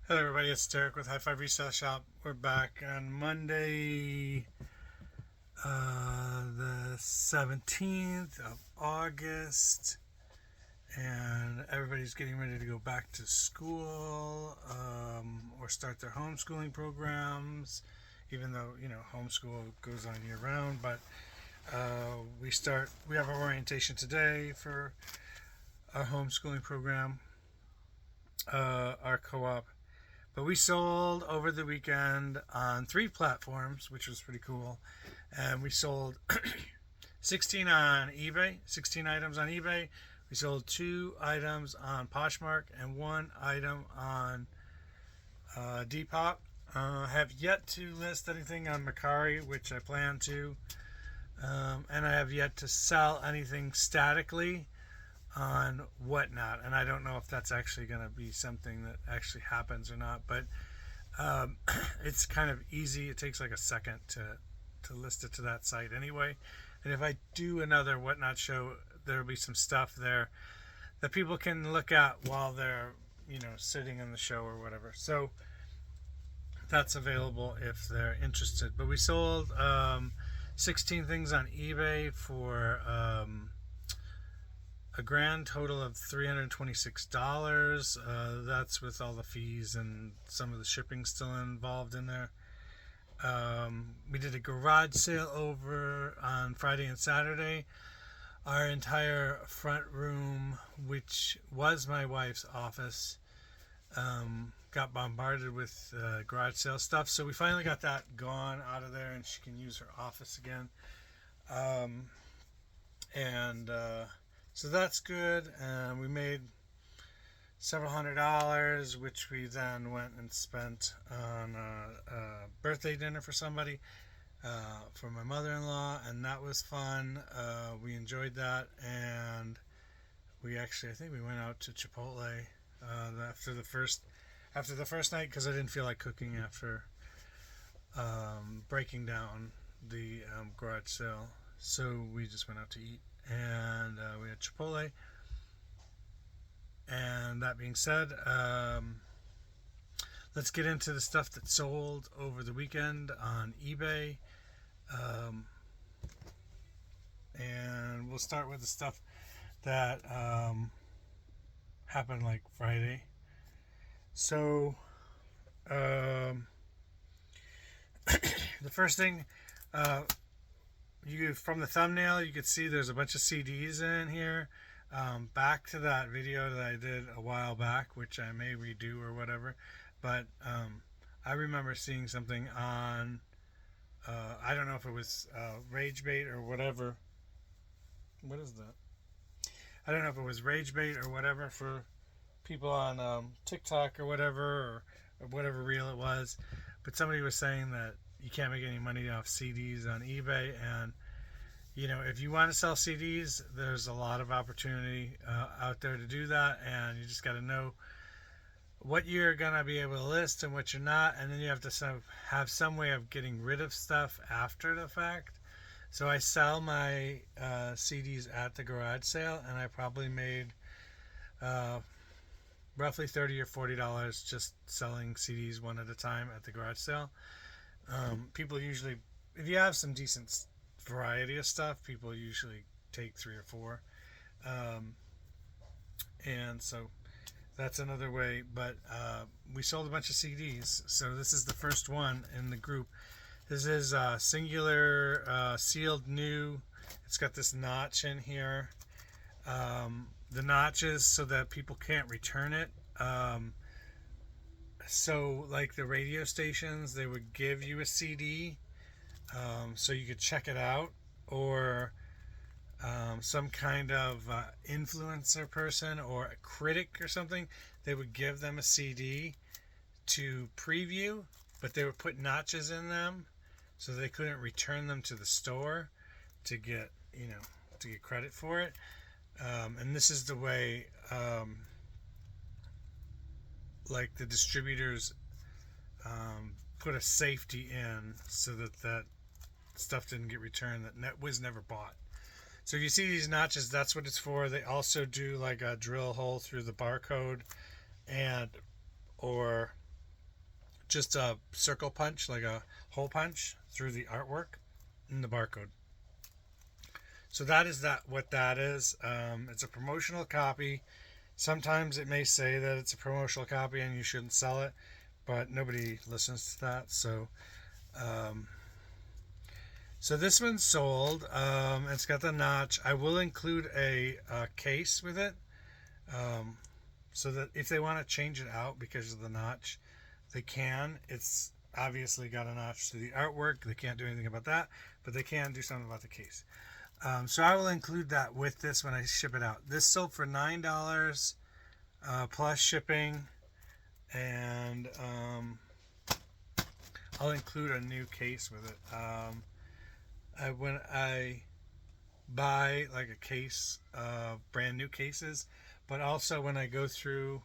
Hello everybody, it's Derek with High Five Resale Shop. We're back on Monday, the 17th of August, and everybody's getting ready to go back to school or start their homeschooling programs, even though, homeschool goes on year round, but we have our orientation today for our homeschooling program, our co-op. But we sold over the weekend on 3 platforms, which was pretty cool. And we sold 16 on eBay, 16 items on eBay. We sold 2 items on Poshmark and 1 item on Depop. I have yet to list anything on Mercari, which I plan to. And I have yet to sell anything statically on Whatnot, and I don't know if that's actually going to be something that actually happens or not, but it's kind of easy. It takes like a second to list it to that site anyway, and if I do another Whatnot show, there'll be some stuff there that people can look at while they're sitting in the show or whatever, so that's available if they're interested. But we sold 16 things on eBay for a grand total of $326. That's with all the fees and some of the shipping still involved in there. We did a garage sale over on Friday and Saturday. Our entire front room, which was my wife's office, got bombarded with garage sale stuff. So we finally got that gone out of there, and she can use her office again. So that's good. We made several $100s, which we then went and spent on a birthday dinner for somebody, for my mother-in-law, and that was fun. We enjoyed that, and I think we went out to Chipotle after the first night, because I didn't feel like cooking after breaking down the garage sale. So we just went out to eat, and we had Chipotle. And that being said, let's get into the stuff that sold over the weekend on eBay. And we'll start with the stuff that happened like Friday. So the first thing, from the thumbnail, you could see there's a bunch of CDs in here. Back to that video that I did a while back, which I may redo or whatever, but I remember seeing something on, I don't know if it was Rage Bait or whatever. What is that? I don't know if it was Rage Bait or whatever for people on TikTok or whatever, or whatever reel it was, but somebody was saying that you can't make any money off CDs on eBay, and if you want to sell CDs, there's a lot of opportunity out there to do that, and you just got to know what you're going to be able to list and what you're not, and then you have to have some way of getting rid of stuff after the fact. So I sell my CDs at the garage sale, and I probably made roughly $30 or $40 just selling CDs one at a time at the garage sale. People usually, if you have some decent variety of stuff, people usually take 3 or 4, and so that's another way. But we sold a bunch of CDs, so this is the first one in the group. This is Singular Sealed New. It's got this notch in here. The notch is so that people can't return it. So like the radio stations, they would give you a CD so you could check it out, or some kind of influencer person or a critic or something, they would give them a CD to preview, but they would put notches in them so they couldn't return them to the store to get credit for it. And this is the way like the distributors put a safety in so that stuff didn't get returned that was never bought. So if you see these notches, that's what it's for. They also do like a drill hole through the barcode, or just a circle punch, like a hole punch through the artwork and the barcode. So that is what that is. It's a promotional copy. Sometimes it may say that it's a promotional copy and you shouldn't sell it, but nobody listens to that. So this one's sold. It's got the notch. I will include a case with it, so that if they want to change it out because of the notch, they can. It's obviously got a notch to the artwork. They can't do anything about that, but they can do something about the case. So I will include that with this when I ship it out. This sold for $9 plus shipping, and I'll include a new case with it. When I buy like a case of brand new cases, but also when I go through,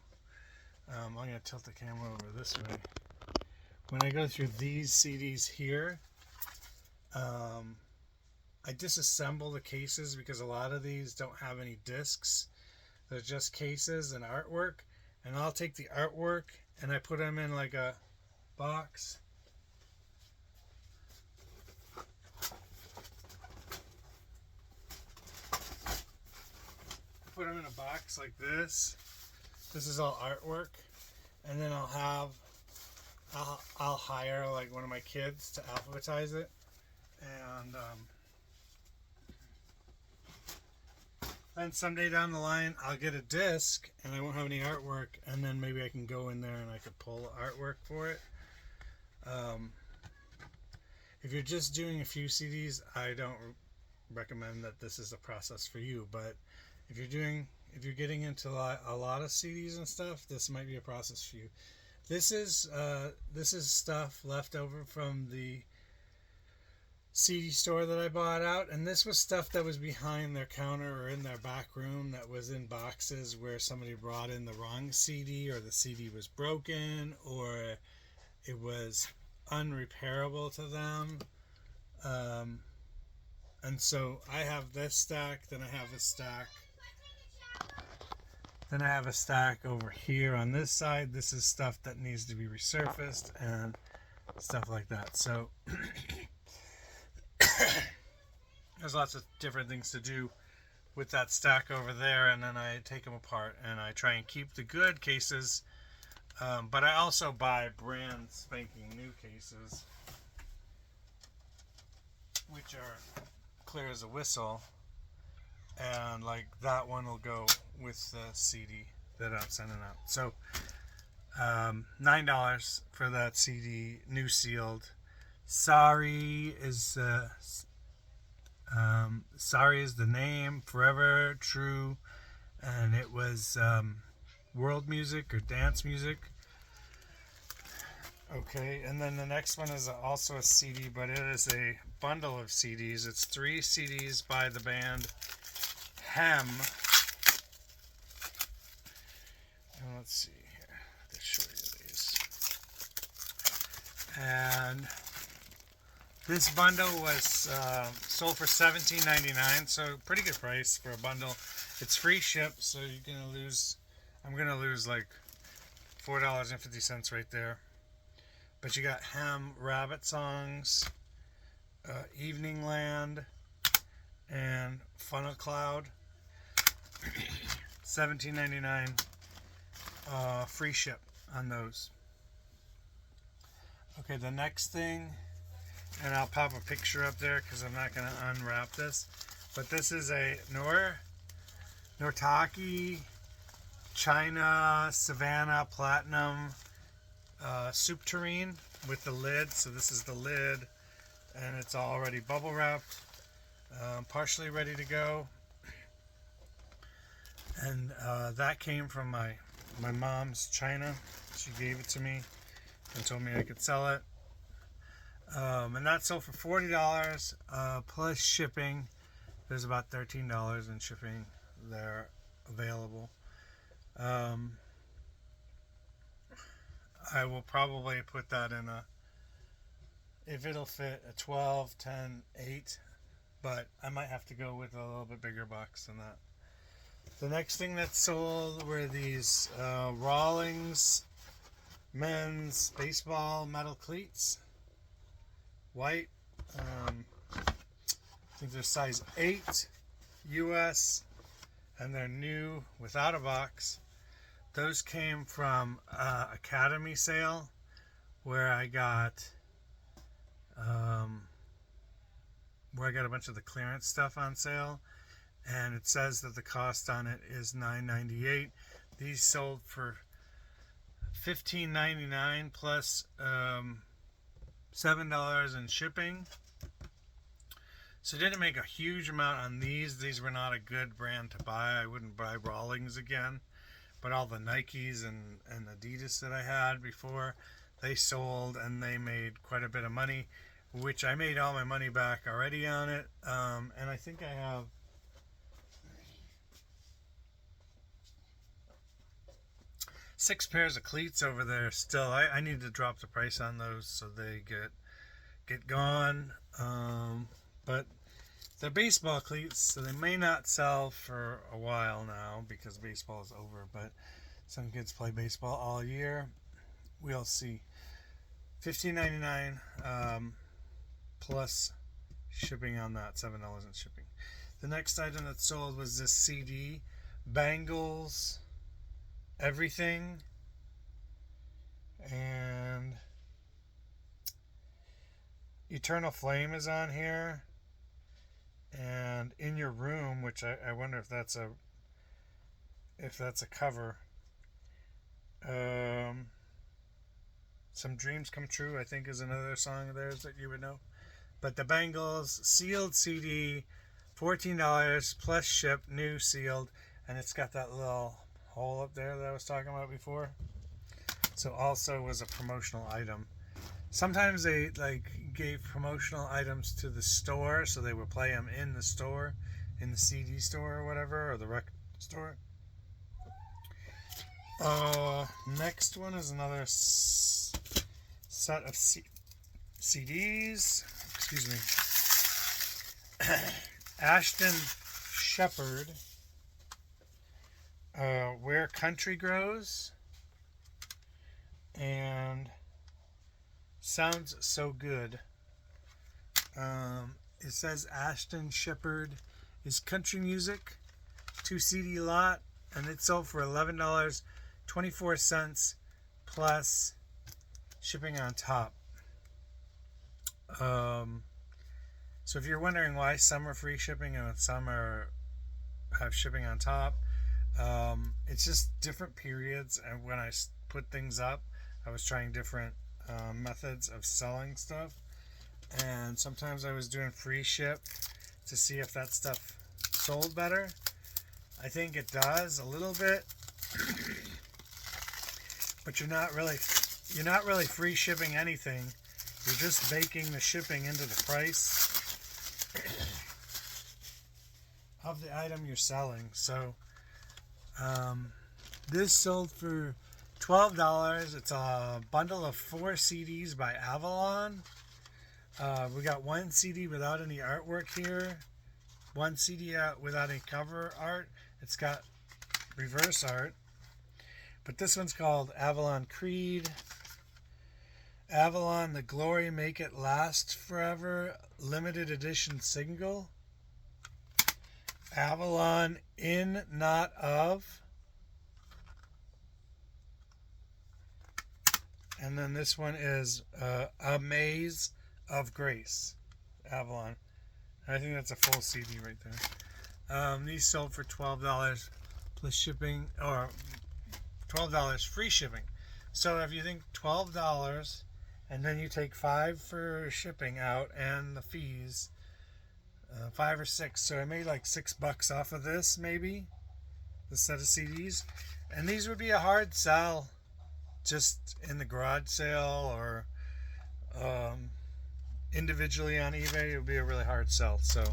I'm going to tilt the camera over this way. When I go through these CDs here, I disassemble the cases because a lot of these don't have any discs. They're just cases and artwork. And I'll take the artwork and I put them in like a box. Put them in a box like this. This is all artwork. And then I'll hire like one of my kids to alphabetize it. And then someday down the line, I'll get a disc and I won't have any artwork, and then maybe I can go in there and I could pull artwork for it. If you're just doing a few CDs, I don't recommend that this is a process for you. But if you're getting into a lot of CDs and stuff, this might be a process for you. This is stuff left over from the CD store that I bought out, and this was stuff that was behind their counter or in their back room that was in boxes where somebody brought in the wrong CD, or the CD was broken, or it was unrepairable to them. And so I have this stack, then I have a stack. Then I have a stack over here on this side. This is stuff that needs to be resurfaced and stuff like that. So there's lots of different things to do with that stack over there, and then I take them apart and I try and keep the good cases, but I also buy brand spanking new cases, which are clear as a whistle, and like that one will go with the CD that I'm sending out. So $9 for that CD, new sealed. Sorry is the name, Forever True, and it was world music or dance music. Okay, and then the next one is also a CD, but it is a bundle of CDs. It's 3 CDs by the band Hem. And let's see here, I'll show you these. And this bundle was sold for $17.99, so pretty good price for a bundle. It's free ship, so I'm gonna lose like $4.50 right there. But you got Hem, Rabbit Songs, Evening Land, and Funnel Cloud. $17.99, free ship on those. Okay, the next thing, and I'll pop a picture up there because I'm not going to unwrap this, but this is a Nortaki China Savannah Platinum soup tureen with the lid. So this is the lid, and it's already bubble wrapped, partially ready to go. And that came from my mom's china. She gave it to me and told me I could sell it. And that sold for $40 plus shipping. There's about $13 in shipping there available. I will probably put that in if it'll fit, a 12, 10, 8, but I might have to go with a little bit bigger box than that. The next thing that sold were these Rawlings men's baseball metal cleats, white. I think they're size 8 US, and they're new without a box. Those came from Academy sale where I got a bunch of the clearance stuff on sale, and it says that the cost on it is $9.98. These sold for $15.99 plus $7 in shipping. So didn't make a huge amount on these. These were not a good brand to buy. I wouldn't buy Rawlings again. But all the Nikes and Adidas that I had before, they sold and they made quite a bit of money, which I made all my money back already on it. And I think I have 6 pairs of cleats over there still. I need to drop the price on those so they get gone. But they're baseball cleats, so they may not sell for a while now because baseball is over. But some kids play baseball all year. We'll see. $15.99 plus shipping on that, $7 in shipping. The next item that sold was this CD, Bangles Everything, and Eternal Flame is on here, and In Your Room, which I wonder if that's a cover. Some Dreams Come True, I think, is another song of theirs that you would know. But the Bangles sealed CD, $14 plus ship, new sealed, and it's got that little hole up there that I was talking about before. So also was a promotional item. Sometimes they gave promotional items to the store, so they would play them in the store, in the CD store or whatever, or the record store. Next one is another set of CDs. Excuse me. Ashton Shepherd, Where Country Grows, and Sounds So Good. It says Ashton Shepherd is country music, 2 CD lot, and it sold for $11.24 plus shipping on top. So if you're wondering why some are free shipping and some have shipping on top, it's just different periods. And when I put things up, I was trying different methods of selling stuff, and sometimes I was doing free ship to see if that stuff sold better. I think it does a little bit, but you're not really free shipping anything. You're just baking the shipping into the price of the item you're selling. So this sold for $12. It's a bundle of 4 CDs by Avalon. We got 1 CD without any artwork here, 1 CD without any cover art. It's got reverse art, but this one's called Avalon Creed, Avalon The Glory Make It Last Forever limited edition single, Avalon In Not Of, and then this one is A Maze of Grace, Avalon. I think that's a full CD right there. These sold for $12 plus shipping, or $12 free shipping. So if you think $12 and then you take $5 for shipping out and the fees, 5 or 6, so I made like $6 off of this, maybe, the set of CDs. And these would be a hard sell just in the garage sale or individually on eBay. It would be a really hard sell. So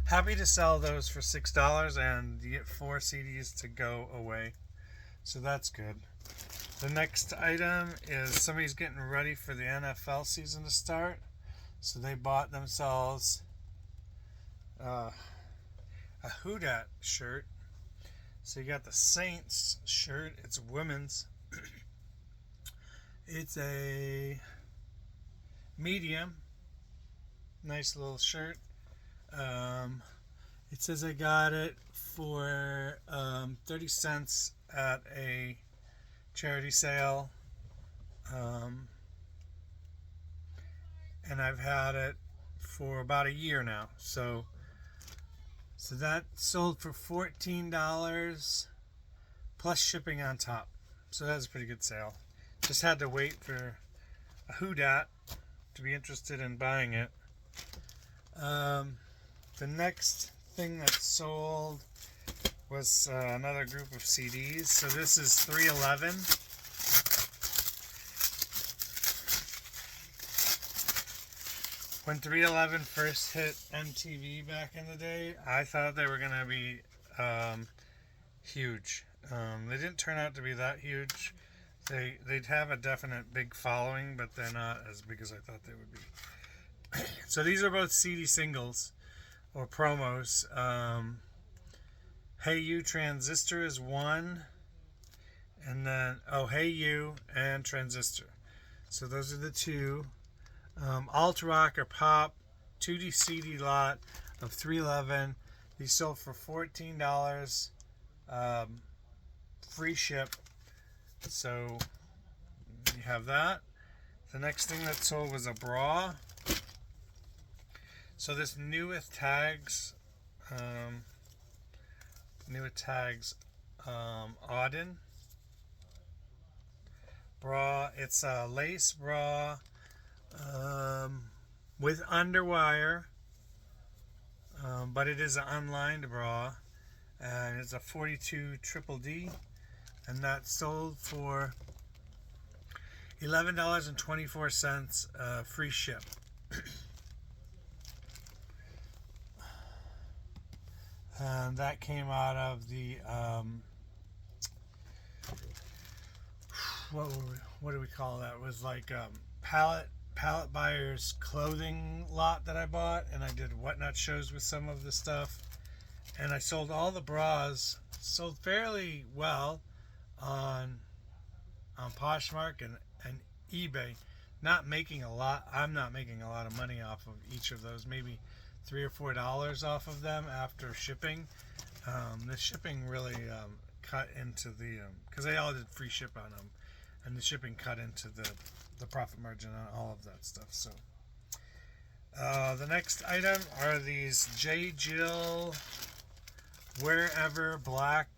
happy to sell those for $6, and you get 4 CDs to go away. So that's good. The next item is somebody's getting ready for the NFL season to start. So they bought themselves a Houdat shirt. So you got the Saints shirt. It's women's. It's a medium. Nice little shirt. It says I got it for 30 cents at a charity sale. And I've had it for about a year now. So that sold for $14 plus shipping on top. So that's a pretty good sale. Just had to wait for a Whodat to be interested in buying it. The next thing that sold was another group of CDs. So this is 311. When 311 first hit MTV back in the day, I thought they were going to be huge. They didn't turn out to be that huge. They'd have a definite big following, but they're not as big as I thought they would be. So these are both CD singles or promos. Hey You Transistor is one, and then Hey You and Transistor. So those are the two. Alt Rock or Pop 2D CD lot of 311. These sold for $14. Free ship. So you have that. The next thing that sold was a bra. So this new with tags, Auden bra. It's a lace bra with underwire, but it is an unlined bra, and it's a 42 triple D, and that sold for $11.24 free ship. And that came out of the what do we call that? It was like pallet buyers clothing lot that I bought, and I did whatnot shows with some of the stuff, and I sold all the bras. Sold fairly well on Poshmark and eBay. Not making a lot. I'm not making a lot of money off of each of those. Maybe $3 or $4 off of them after shipping. The shipping really cut into the because they all did free ship on them, and the shipping cut into the profit margin on all of that stuff. So the next item are these J. Jill Wherever black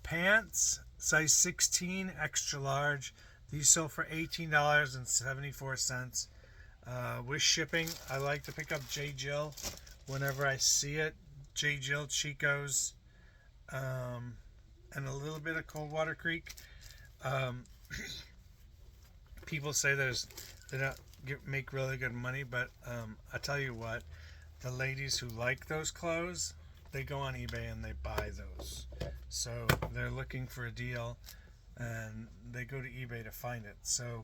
pants, size 16, extra large. These sold for $18.74 with shipping. I like to pick up J. Jill whenever I see it. J. Jill, Chico's, and a little bit of Coldwater Creek. People say they don't make really good money, but I tell you what, the ladies who like those clothes, they go on eBay and they buy those. So they're looking for a deal, and they go to eBay to find it. So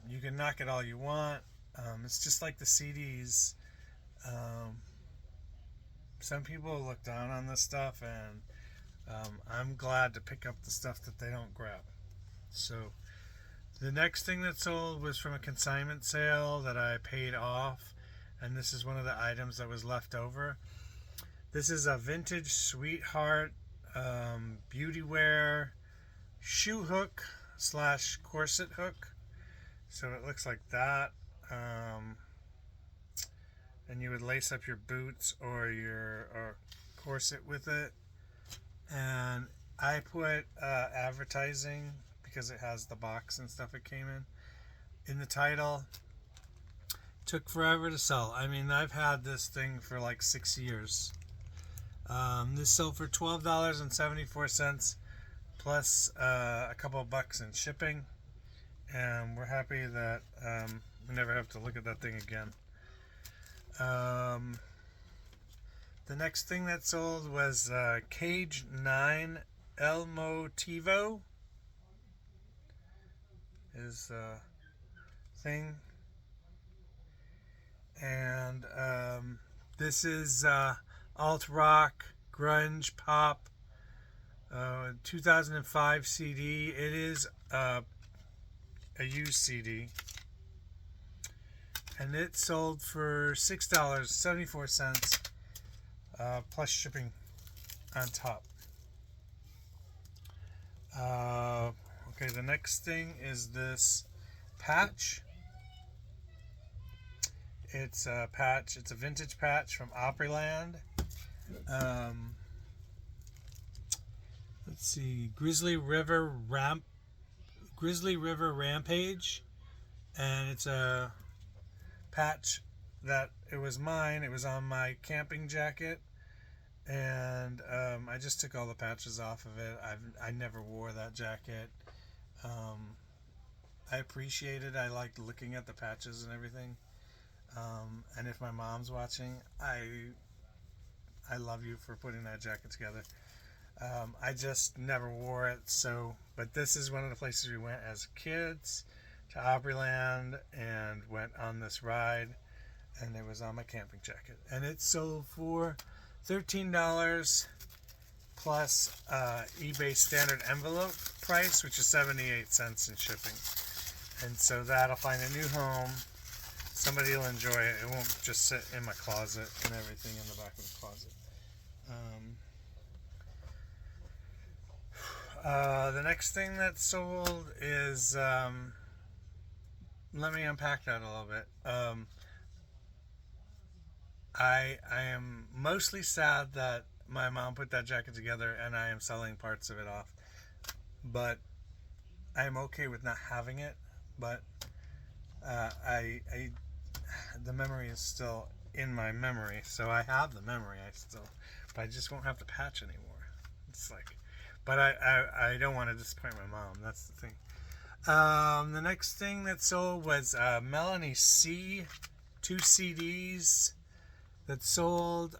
you can knock it all you want. It's just like the CDs. Some people look down on this stuff, and I'm glad to pick up the stuff that they don't grab. So the next thing that sold was from a consignment sale that I paid off, and this is one of the items that was left over. This is a vintage Sweetheart beauty wear shoe hook / corset hook. So it looks like that. And you would lace up your boots or your corset with it. And I put advertising, because it has the box and stuff it came in the title. Took forever to sell. I mean, I've had this thing for like 6 years. This sold for $12.74 plus a couple of bucks in shipping, and we're happy that we never have to look at that thing again. The next thing that sold was Cage 9 El Motivo is thing, and this is alt rock, grunge, pop, 2005 CD. It is a used CD, and it sold for $6.74 plus shipping on top. Okay, the next thing is this patch. It's a patch. It's a vintage patch from Opryland. Let's see, Grizzly River Rampage, and it's a patch that it was mine. It was on my camping jacket, and I just took all the patches off of it. I never wore that jacket. I appreciate it. I like looking at the patches and everything. And if my mom's watching, I love you for putting that jacket together. I just never wore it. But this is one of the places we went as kids, to Opryland, and went on this ride, and it was on my camping jacket, and it sold for $13 plus eBay standard envelope price, which is 78 cents in shipping. And so that'll find a new home. Somebody will enjoy it. It won't just sit in my closet and everything in the back of the closet. The next thing that sold is, let me unpack that a little bit. I am mostly sad that my mom put that jacket together and I am selling parts of it off. But I am okay with not having it. But the memory is still in my memory, so I have the memory. But I just won't have the patch anymore. It's like, but I don't want to disappoint my mom. That's the thing. The next thing that sold was Melanie C. 2 CDs that sold.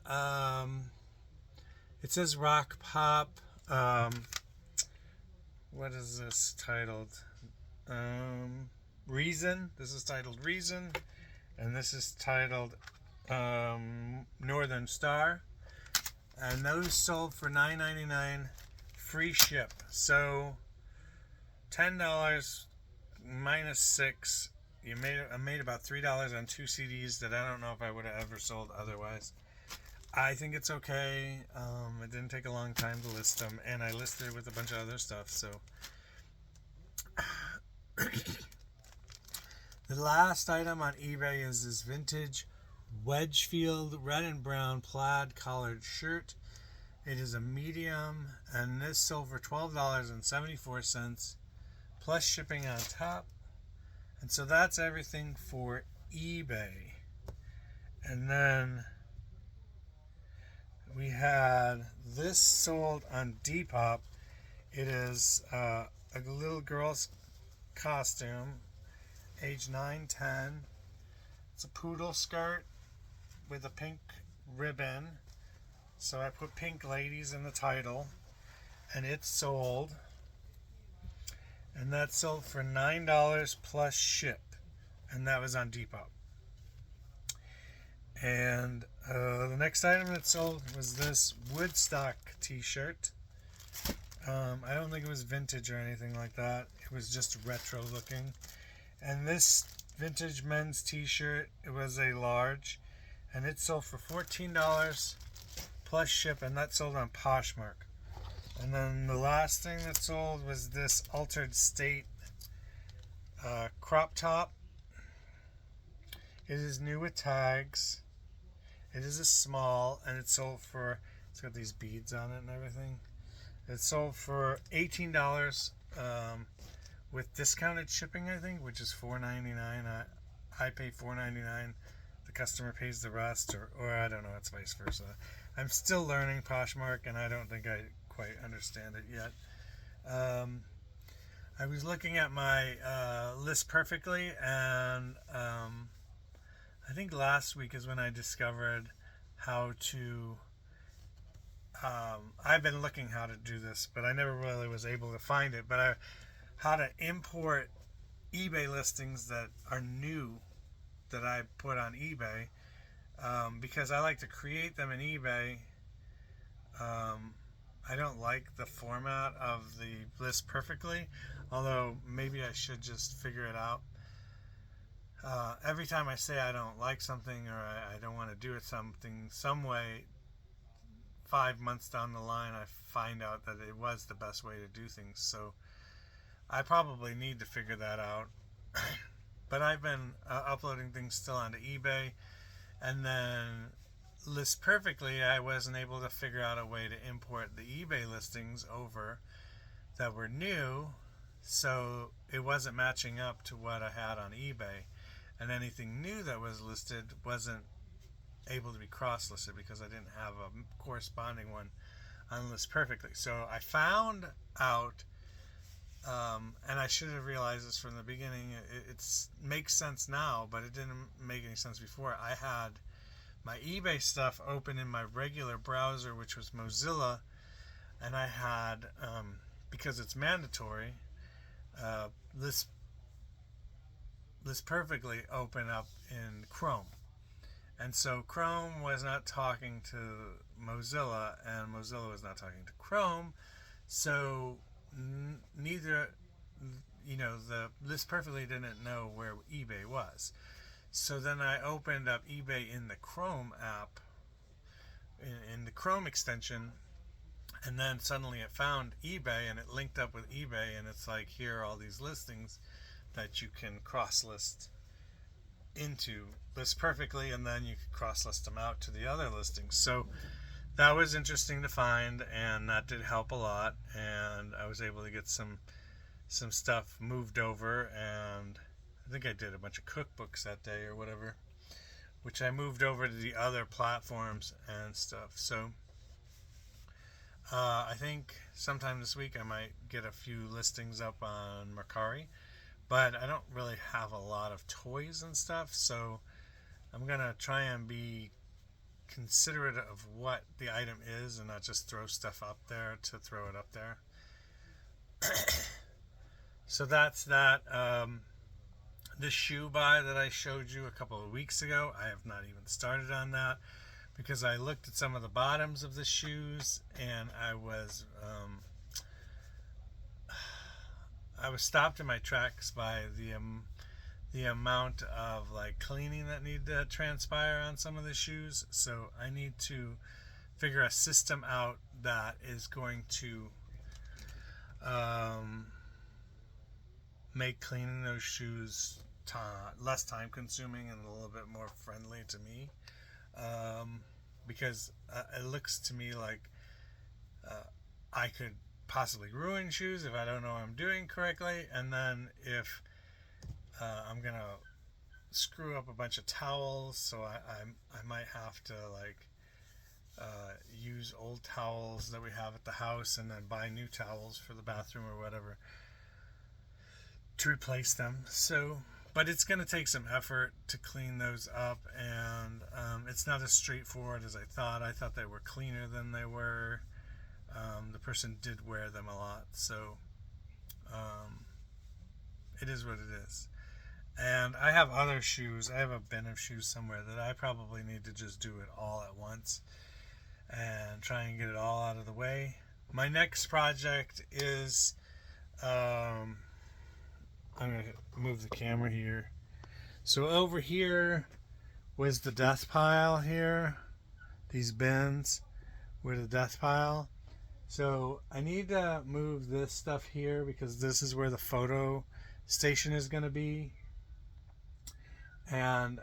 It says Rock Pop. What is this titled? Reason. This is titled Reason, and this is titled Northern Star, and those sold for $9.99 free ship. So $10 minus $6. I made about $3 on 2 CDs that I don't know if I would have ever sold otherwise. I think it's okay. It didn't take a long time to list them, and I listed it with a bunch of other stuff. So the last item on eBay is this vintage Wedgfield red and brown plaid collared shirt. It is a medium, and this sold for $12.74 plus shipping on top. And so that's everything for eBay. And then we had this sold on Depop. It is a little girl's costume, age 9-10. It's a poodle skirt with a pink ribbon. So I put Pink Ladies in the title, and it sold. And that sold for $9 plus ship, and that was on Depop. And the next item that sold was this Woodstock t-shirt. I don't think it was vintage or anything like that. It was just retro looking. And this vintage men's t-shirt, it was a large, and it sold for $14 plus ship, and that sold on Poshmark. And then the last thing that sold was this Altered State crop top. It is new with tags. It is a small, and it sold for, it's got these beads on it and everything. It sold for $18 with discounted shipping, I think, which is $4.99. I pay $4.99. The customer pays the rest, or I don't know, it's vice versa. I'm still learning Poshmark, and I don't think I quite understand it yet. I was looking at my list perfectly, and I think last week is when I discovered how to I've been looking how to do this, but I never really was able to find it, but how to import eBay listings that are new that I put on eBay, because I like to create them in eBay. I don't like the format of the list perfectly. Although maybe I should just figure it out. Every time I say I don't like something or I don't want to do it some way, 5 months down the line, I find out that it was the best way to do things. So I probably need to figure that out. But I've been uploading things still onto eBay, and then List Perfectly, I wasn't able to figure out a way to import the eBay listings over that were new, so it wasn't matching up to what I had on eBay, and anything new that was listed wasn't able to be cross-listed because I didn't have a corresponding one on List Perfectly. So I found out, and I should have realized this from the beginning, it makes sense now, but it didn't make any sense before. I had my eBay stuff open in my regular browser, which was Mozilla, and I had, because it's mandatory, List Perfectly open up in Chrome. And so Chrome was not talking to Mozilla, and Mozilla was not talking to Chrome. So neither, the List Perfectly didn't know where eBay was. So then I opened up eBay in the Chrome app, in the Chrome extension, and then suddenly it found eBay and it linked up with eBay, and it's like, here are all these listings that you can cross-list into List Perfectly, and then you can cross-list them out to the other listings. So that was interesting to find, and that did help a lot, and I was able to get some stuff moved over, and I think I did a bunch of cookbooks that day or whatever, which I moved over to the other platforms and stuff. So I think sometime this week I might get a few listings up on Mercari, but I don't really have a lot of toys and stuff, so I'm going to try and be considerate of what the item is and not just throw stuff up there to throw it up there. So that's that. The shoe buy that I showed you a couple of weeks ago, I have not even started on that because I looked at some of the bottoms of the shoes, and I was stopped in my tracks by the amount of like cleaning that needed to transpire on some of the shoes. So I need to figure a system out that is going to make cleaning those shoes less time consuming and a little bit more friendly to me, because it looks to me like I could possibly ruin shoes if I don't know what I'm doing correctly, and then if I'm gonna screw up a bunch of towels, so I might have to use old towels that we have at the house and then buy new towels for the bathroom or whatever to replace them. So, but it's going to take some effort to clean those up, and it's not as straightforward as I thought. I thought they were cleaner than they were. The person did wear them a lot, so it is what it is. And I have other shoes. I have a bin of shoes somewhere that I probably need to just do it all at once and try and get it all out of the way. My next project is I'm going to move the camera here. So over here was the death pile here. These bins were the death pile. So I need to move this stuff here because this is where the photo station is going to be. And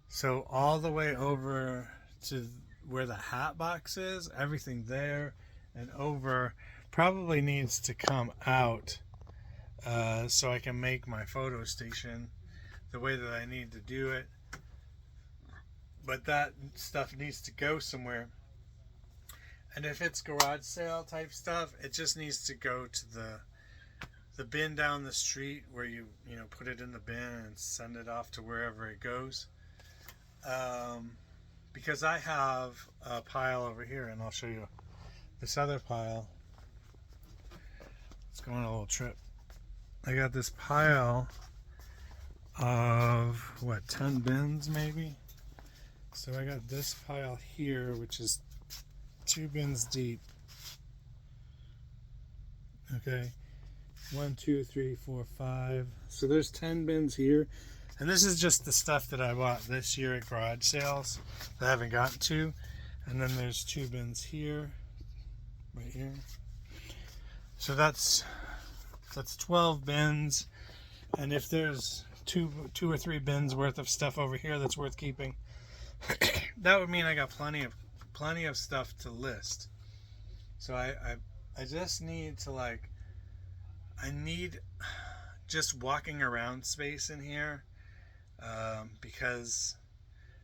so all the way over to where the hat box is, everything there and over probably needs to come out so I can make my photo station the way that I need to do it. But that stuff needs to go somewhere. And if it's garage sale type stuff, it just needs to go to the bin down the street where you put it in the bin and send it off to wherever it goes. Because I have a pile over here, and I'll show you this other pile. Let's go on a little trip. I got this pile of 10 bins maybe. So I got this pile here, which is 2 bins deep. Okay, 1, 2, 3, 4, 5. So there's 10 bins here. And this is just the stuff that I bought this year at garage sales that I haven't gotten to. And then there's 2 bins here, right here. So that's 12 bins. And if there's two or 3 bins worth of stuff over here that's worth keeping, that would mean I got plenty of stuff to list. So I just need to I need just walking around space in here, because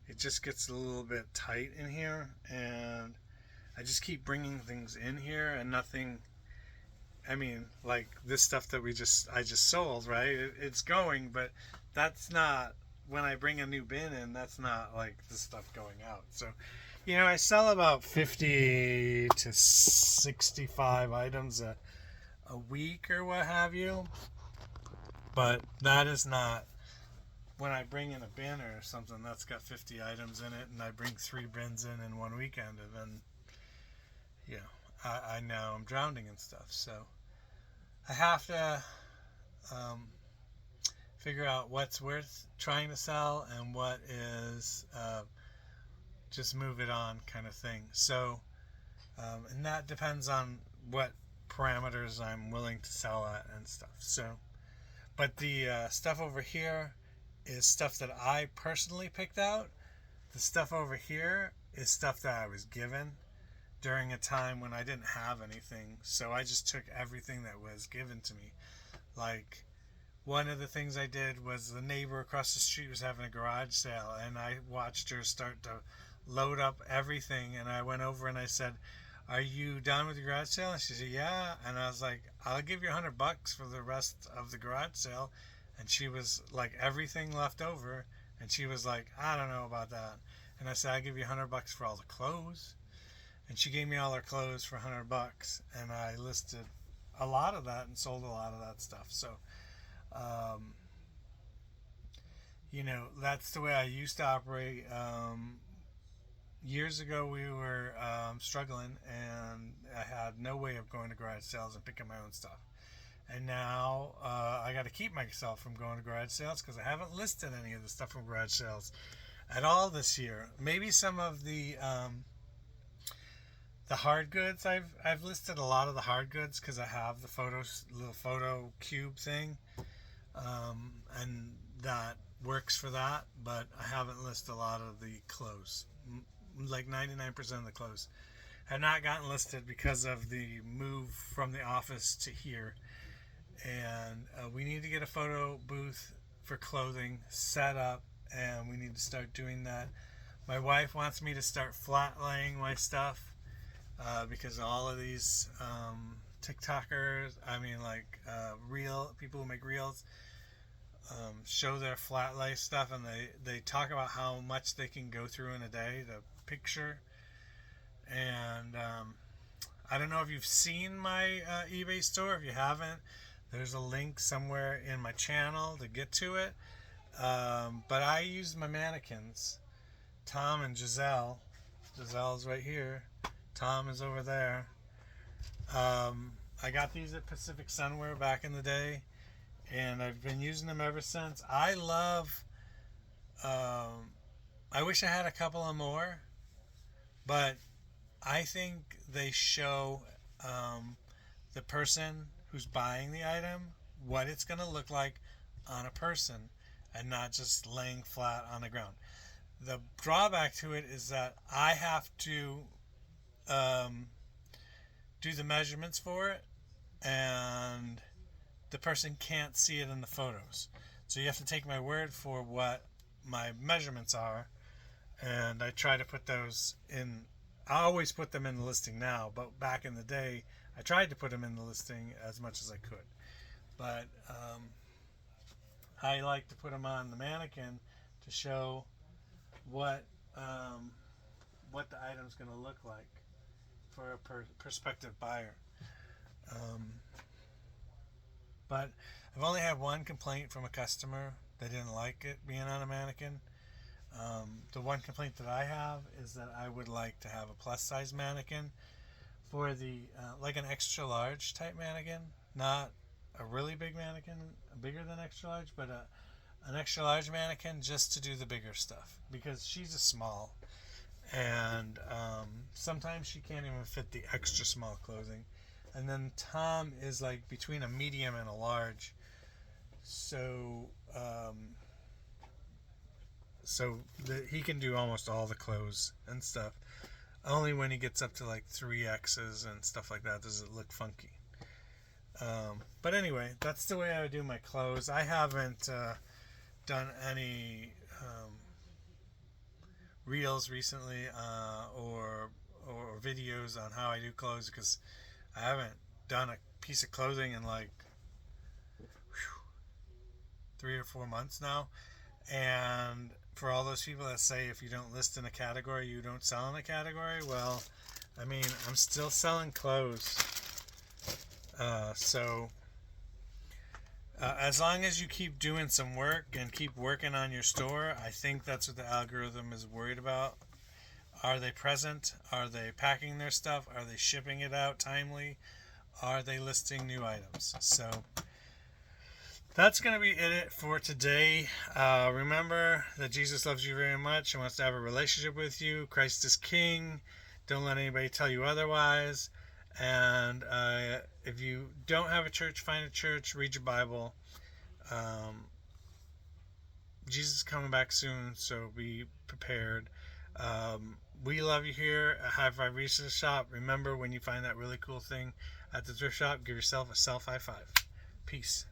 it just gets a little bit tight in here, and I just keep bringing things in here and nothing. I mean, like this stuff that I just sold, right? It's going, but that's not, when I bring a new bin in, that's not like the stuff going out. So, I sell about 50 to 65 items a week or what have you. But that is not, when I bring in a bin or something that's got 50 items in it, and I bring 3 bins in one weekend, and then, I know I'm drowning in stuff. So I have to figure out what's worth trying to sell and what is just move it on kind of thing. So, and that depends on what parameters I'm willing to sell at and stuff. So, but the stuff over here is stuff that I personally picked out. The stuff over here is stuff that I was given during a time when I didn't have anything. So I just took everything that was given to me. Like, one of the things I did was the neighbor across the street was having a garage sale, and I watched her start to load up everything, and I went over and I said, "Are you done with the garage sale?" And she said, "Yeah." And I was like, "I'll give you $100 for the rest of the garage sale." And she was like, "Everything left over." And she was like, "I don't know about that." And I said, "I'll give you $100 for all the clothes." And she gave me all her clothes for $100, and I listed a lot of that and sold a lot of that stuff. So, that's the way I used to operate. Years ago, we were struggling, and I had no way of going to garage sales and picking my own stuff. And now I got to keep myself from going to garage sales because I haven't listed any of the stuff from garage sales at all this year. Maybe some of the hard goods. I've listed a lot of the hard goods because I have the little photo cube thing, and that works for that. But I haven't listed a lot of the clothes. Like 99% of the clothes have not gotten listed because of the move from the office to here. And we need to get a photo booth for clothing set up, and we need to start doing that. My wife wants me to start flat laying my stuff, because all of these TikTokers, real people who make reels, show their flat lay stuff, and they talk about how much they can go through in a day to picture. And I don't know if you've seen my eBay store. If you haven't, there's a link somewhere in my channel to get to it. But I use my mannequins, Tom and Giselle. Giselle's right here. Tom is over there. I got these at Pacific Sunwear back in the day, and I've been using them ever since. I love, I wish I had a couple of more, but I think they show the person who's buying the item what it's going to look like on a person and not just laying flat on the ground. The drawback to it is that I have to do the measurements for it, and the person can't see it in the photos. So you have to take my word for what my measurements are, and I try to put those in. I always put them in the listing now, but back in the day, I tried to put them in the listing as much as I could. But I like to put them on the mannequin to show what the item's going to look like for a prospective buyer. But I've only had one complaint from a customer. They didn't like it being on a mannequin. The one complaint that I have is that I would like to have a plus size mannequin for the like an extra large type mannequin, not a really big mannequin, bigger than extra large, but an extra large mannequin just to do the bigger stuff because she's a small, and sometimes she can't even fit the extra small clothing. And then Tom is like between a medium and a large, so he can do almost all the clothes and stuff. Only when he gets up to like 3X's and stuff like that does it look funky. But anyway, that's the way I do my clothes. I haven't done any reels recently or videos on how I do clothes because I haven't done a piece of clothing in like 3 or 4 months now. And for all those people that say if you don't list in a category, you don't sell in a category, well, I mean, I'm still selling clothes. As long as you keep doing some work and keep working on your store, I think that's what the algorithm is worried about. Are they present? Are they packing their stuff? Are they shipping it out timely? Are they listing new items? So that's going to be it for today. Remember that Jesus loves you very much and wants to have a relationship with you. Christ is King. Don't let anybody tell you otherwise. And if you don't have a church, find a church, read your Bible. Jesus is coming back soon, so be prepared. We love you here at High Five Research Shop. Remember, when you find that really cool thing at the thrift shop, give yourself a self high five. Peace.